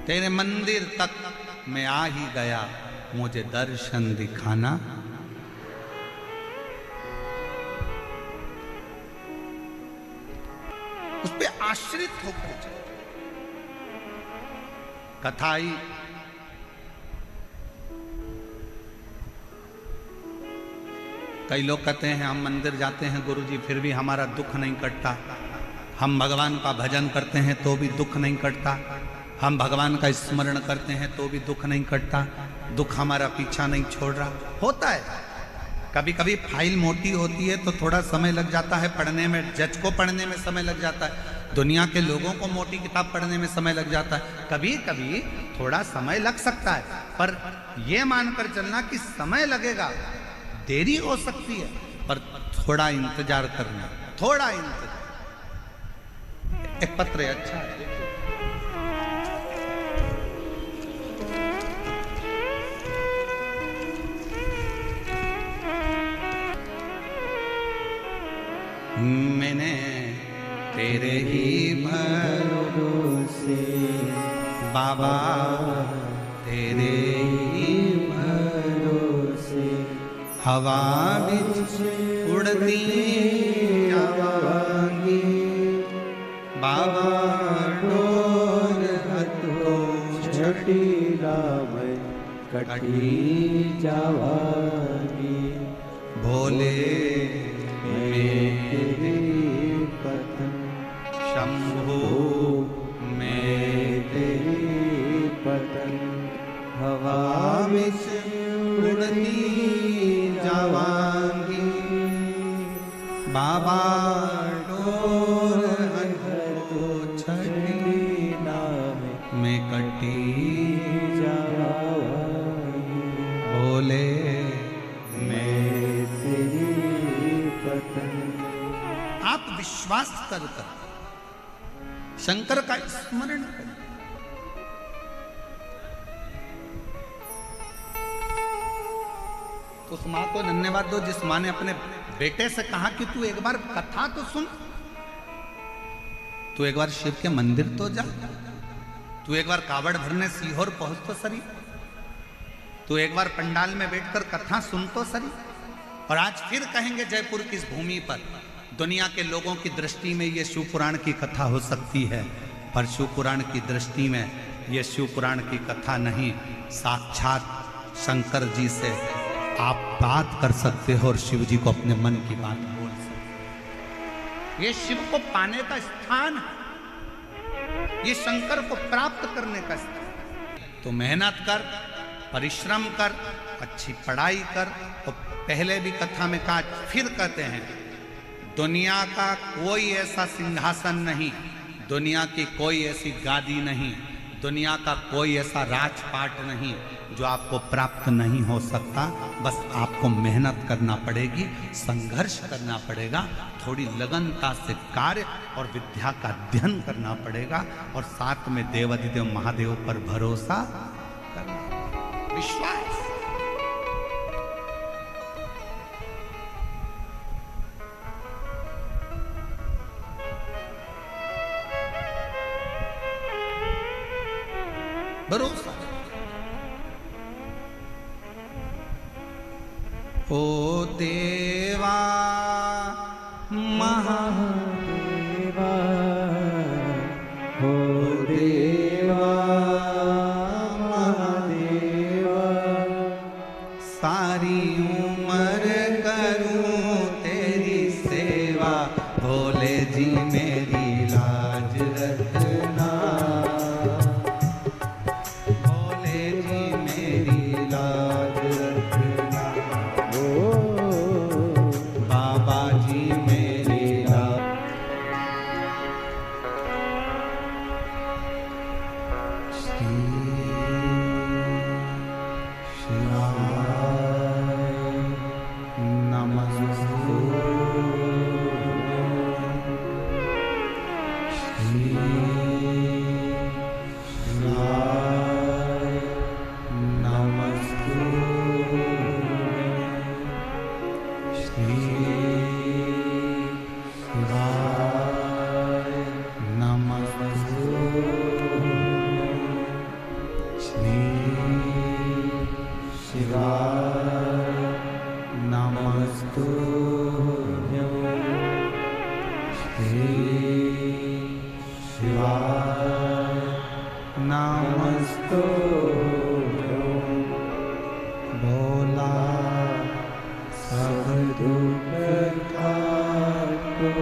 तेरे मंदिर तक मैं आ ही गया, मुझे दर्शन दिखाना। उस पे आश्रित होकर चलो। कथा आई, कई लोग कहते हैं हम मंदिर जाते हैं गुरुजी फिर भी हमारा दुख नहीं कटता, हम भगवान का भजन करते हैं तो भी दुख नहीं कटता, हम भगवान का स्मरण करते हैं तो भी दुख नहीं कटता, दुख हमारा पीछा नहीं छोड़ रहा। होता है, कभी कभी फाइल मोटी होती है तो थोड़ा समय लग जाता है पढ़ने में, जज को पढ़ने में समय लग जाता है, दुनिया के लोगों को मोटी किताब पढ़ने में समय लग जाता है, कभी कभी थोड़ा समय लग सकता है, पर यह मानकर चलना कि समय लगेगा, देरी हो सकती है, पर थोड़ा इंतजार करना, थोड़ा इंतजार। एक पत्र है, अच्छा है, मैंने तेरे ही भरोसे बाबा, तेरे ही भरोसे हवा बिच उड़ती जावांगी, बाबा डोर हथो छटीला में कटी जावांगी, भोले मेरे पतन शंभु में तेरी पतन, हवा बिच उड़ती जावांगी, बाबा डोर हथो छटीला में कटी जावांगी, बोले मैं तेरी पतन। आप विश्वास कर शंकर का स्मरण करें। तो उस मां को धन्यवाद दो जिस मां ने अपने बेटे से कहा कि तू एक बार कथा तो सुन, तू एक बार शिव के मंदिर तो जा, तू एक बार कावड़ भरने सीहोर पहुंच तो सरी, तू एक बार पंडाल में बैठकर कथा सुन तो सरी। और आज फिर कहेंगे जयपुर की इस भूमि पर दुनिया के लोगों की दृष्टि में ये शिव पुराण की कथा हो सकती है, पर शिव पुराण की दृष्टि में ये शिव पुराण की कथा नहीं, साक्षात शंकर जी से आप बात कर सकते हो और शिव जी को अपने मन की बात बोल सकते। ये शिव को पाने का स्थान है, ये शंकर को प्राप्त करने का स्थान। तो मेहनत कर, परिश्रम कर, अच्छी पढ़ाई कर। और पहले भी कथा में कहा, फिर कहते हैं, दुनिया का कोई ऐसा सिंहासन नहीं, दुनिया की कोई ऐसी गादी नहीं, दुनिया का कोई ऐसा राजपाट नहीं जो आपको प्राप्त नहीं हो सकता। बस आपको मेहनत करना पड़ेगी, संघर्ष करना पड़ेगा, थोड़ी लगनता से कार्य और विद्या का अध्ययन करना पड़ेगा, और साथ में देवाधिदेव महादेव पर भरोसा करना, विश्वास। भरोसा। ओ देवा महादेवा, ओ देवा महादेवा, सारी उम्र करूं तेरी सेवा, भोले जी मेरी लाज रखना, नमस्तु भोला सब दुख काटो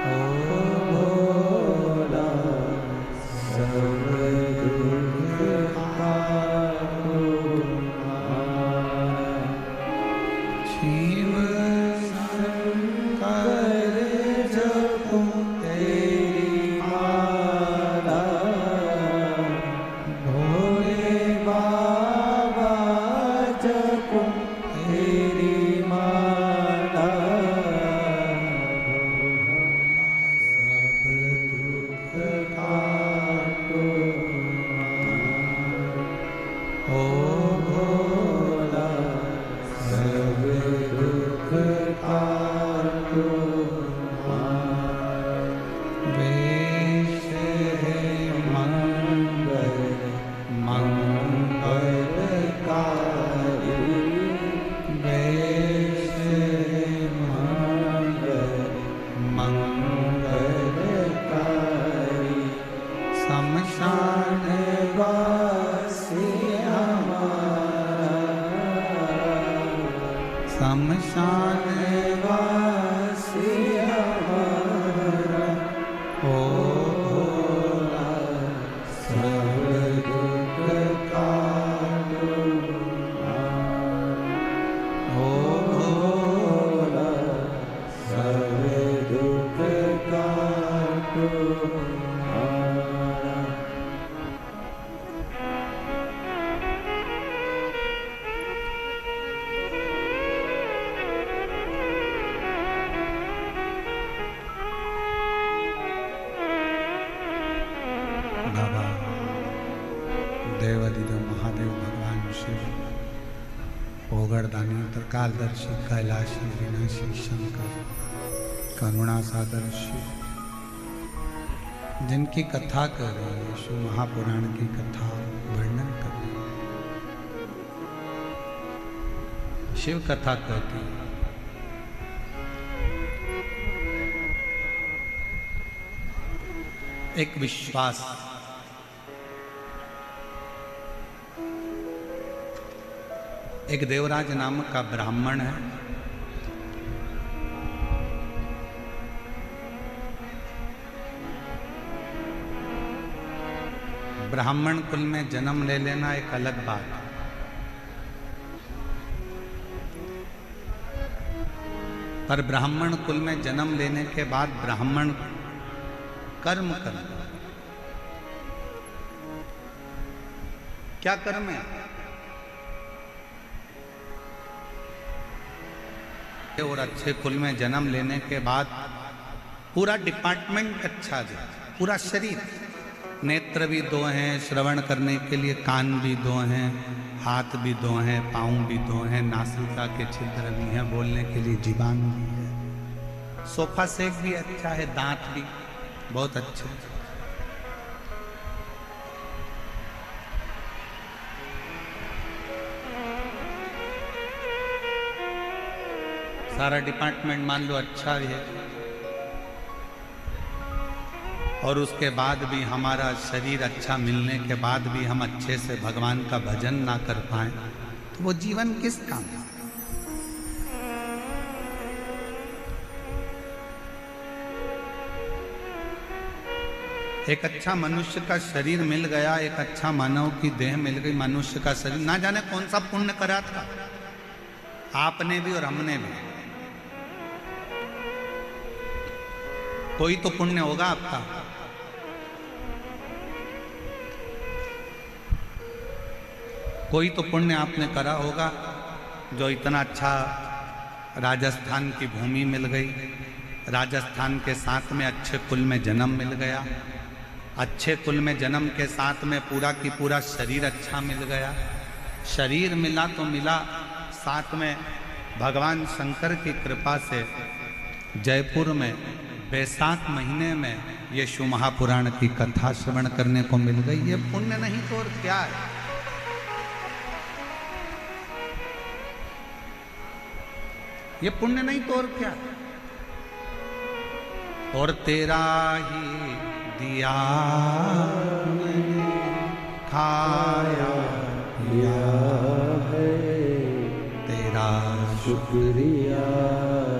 ओ भोला सब दुख काटो शिव शंकर जपो तेरी माला भोले बाबा जपो तेरी माला सब दुख काटो ओ भोला सब दुख काटो वेश है मंगल मंगलकारी वेश है मंगल मंगलकारी शमशान वासी हमारा शमशान वासी हमारा ओ भोला सब दुख काटो ओ भोला सब दुख काटो बाबा देवादिदेव महादेव भगवान शिव ओगड़दानी त्रिकालदर्शी कैलाशी विनाशी शंकर करुणा सागर शिव जिनकी कथा कर रहे हैं शिव महापुराण की कथा वर्णन कर रहे हैं शिव कथा कहती है एक विश्वास एक देवराज नामक का ब्राह्मण है ब्राह्मण कुल में जन्म ले लेना एक अलग बात है पर ब्राह्मण कुल में जन्म लेने के बाद ब्राह्मण कर्म करना क्या कर्म है और अच्छे कुल में जन्म लेने के बाद पूरा डिपार्टमेंट अच्छा है पूरा शरीर नेत्र भी दो हैं श्रवण करने के लिए कान भी दो हैं हाथ भी दो हैं पाँव भी दो हैं नासिका के छिद्र भी हैं बोलने के लिए जीवान भी है सोफा सेट भी अच्छा है दांत भी बहुत अच्छे सारा डिपार्टमेंट मान लो अच्छा है और उसके बाद भी हमारा शरीर अच्छा मिलने के बाद भी हम अच्छे से भगवान का भजन ना कर पाए तो वो जीवन किस काम है एक अच्छा मनुष्य का शरीर मिल गया एक अच्छा मानव की देह मिल गई मनुष्य का शरीर ना जाने कौन सा पुण्य करा था आपने भी और हमने भी कोई तो पुण्य होगा आपका कोई तो पुण्य आपने करा होगा जो इतना अच्छा राजस्थान की भूमि मिल गई राजस्थान के साथ में अच्छे कुल में जन्म मिल गया अच्छे कुल में जन्म के साथ में पूरा की पूरा शरीर अच्छा मिल गया शरीर मिला तो मिला साथ में भगवान शंकर की कृपा से जयपुर में बैसाख महीने में ये शिव महापुराण की कथा श्रवण करने को मिल गई ये पुण्य नहीं तो और क्या है ये पुण्य नहीं तो और क्या और तेरा ही दिया मैंने खाया या है तेरा शुक्रिया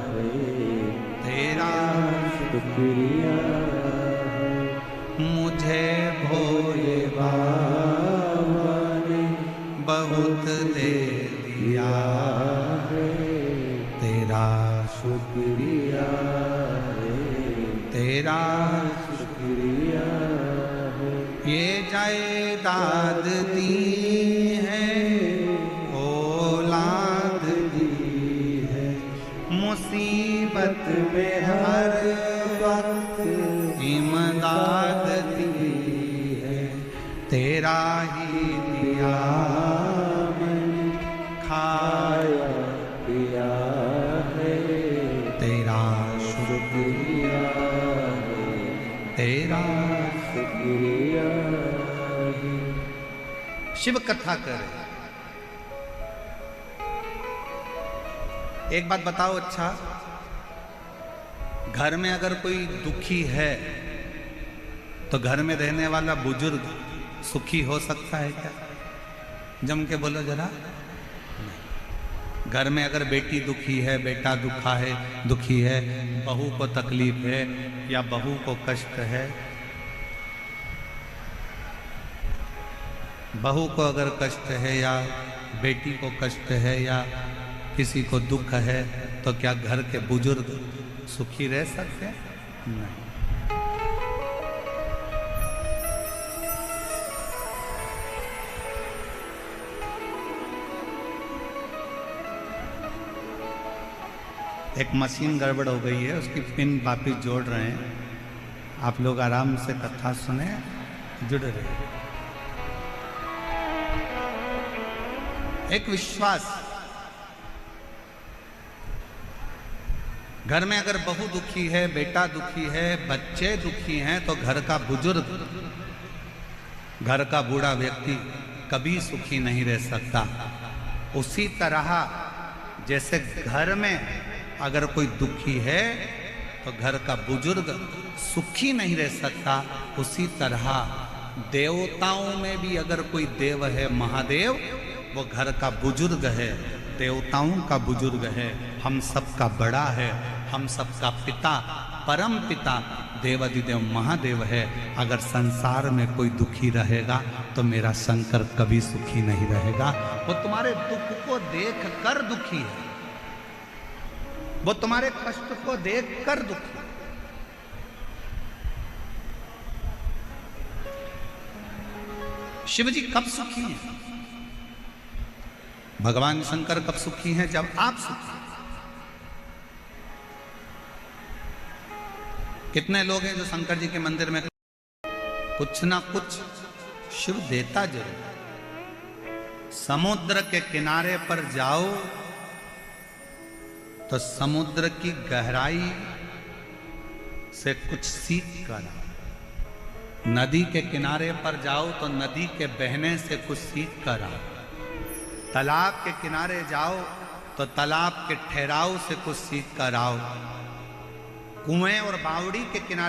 है, तेरा शुक्रिया है। मुझे भोले बाबा ने बहुत दे दिया है, तेरा शुक्रिया है, तेरा शुक्रिया है। ये जायदाद दी है औलाद दी है मुसीबत में हर वक्त इमदाद दी है। तेरा ही दिया मैंने खाया पिया है, तेरा शुक्रिया है, तेरा शुक्रिया है। शिव कथा करे। एक बात बताओ, अच्छा घर में अगर कोई दुखी है तो घर में रहने वाला बुजुर्ग सुखी हो सकता है क्या? जम के बोलो जरा। घर में अगर बेटी दुखी है, बेटा दुखी है, बहू को तकलीफ है या बहू को कष्ट है, बहू को अगर कष्ट है या बेटी को कष्ट है या किसी को दुख है, तो क्या घर के बुजुर्ग सुखी रह सकते हैं? नहीं। एक मशीन गड़बड़ हो गई है, उसकी पिन वापिस जोड़ रहे हैं। आप लोग आराम से कथा सुने, जुड़ रहे। एक विश्वास, घर में अगर बहू दुखी है, बेटा दुखी है, बच्चे दुखी हैं, तो घर का बुजुर्ग, घर का बूढ़ा व्यक्ति कभी सुखी नहीं रह सकता। उसी तरह जैसे घर में अगर कोई दुखी है तो घर का बुजुर्ग सुखी नहीं रह सकता, उसी तरह देवताओं में भी अगर कोई देव है, महादेव, वो घर का बुजुर्ग है, देवताओं का बुजुर्ग है, हम सबका बड़ा है, हम सबका पिता, परम पिता देवादिदेव महादेव है। अगर संसार में कोई दुखी रहेगा तो मेरा शंकर कभी सुखी नहीं रहेगा। वो तुम्हारे दुख को देख कर दुखी है, वो तुम्हारे कष्ट को देख कर दुखी है। शिव जी कब सुखी हैं? भगवान शंकर कब सुखी हैं? जब आप सुखी हैं। कितने लोग हैं जो शंकर जी के मंदिर में कुछ ना कुछ शिव देता जरूर। समुद्र के किनारे पर जाओ तो समुद्र की गहराई से कुछ सीख कर आओ। नदी के किनारे पर जाओ तो नदी के बहने से कुछ सीख कर आओ। तालाब के किनारे जाओ तो तालाब के ठहराव से कुछ सीख कर आओ। कुएं और बावड़ी के किनारे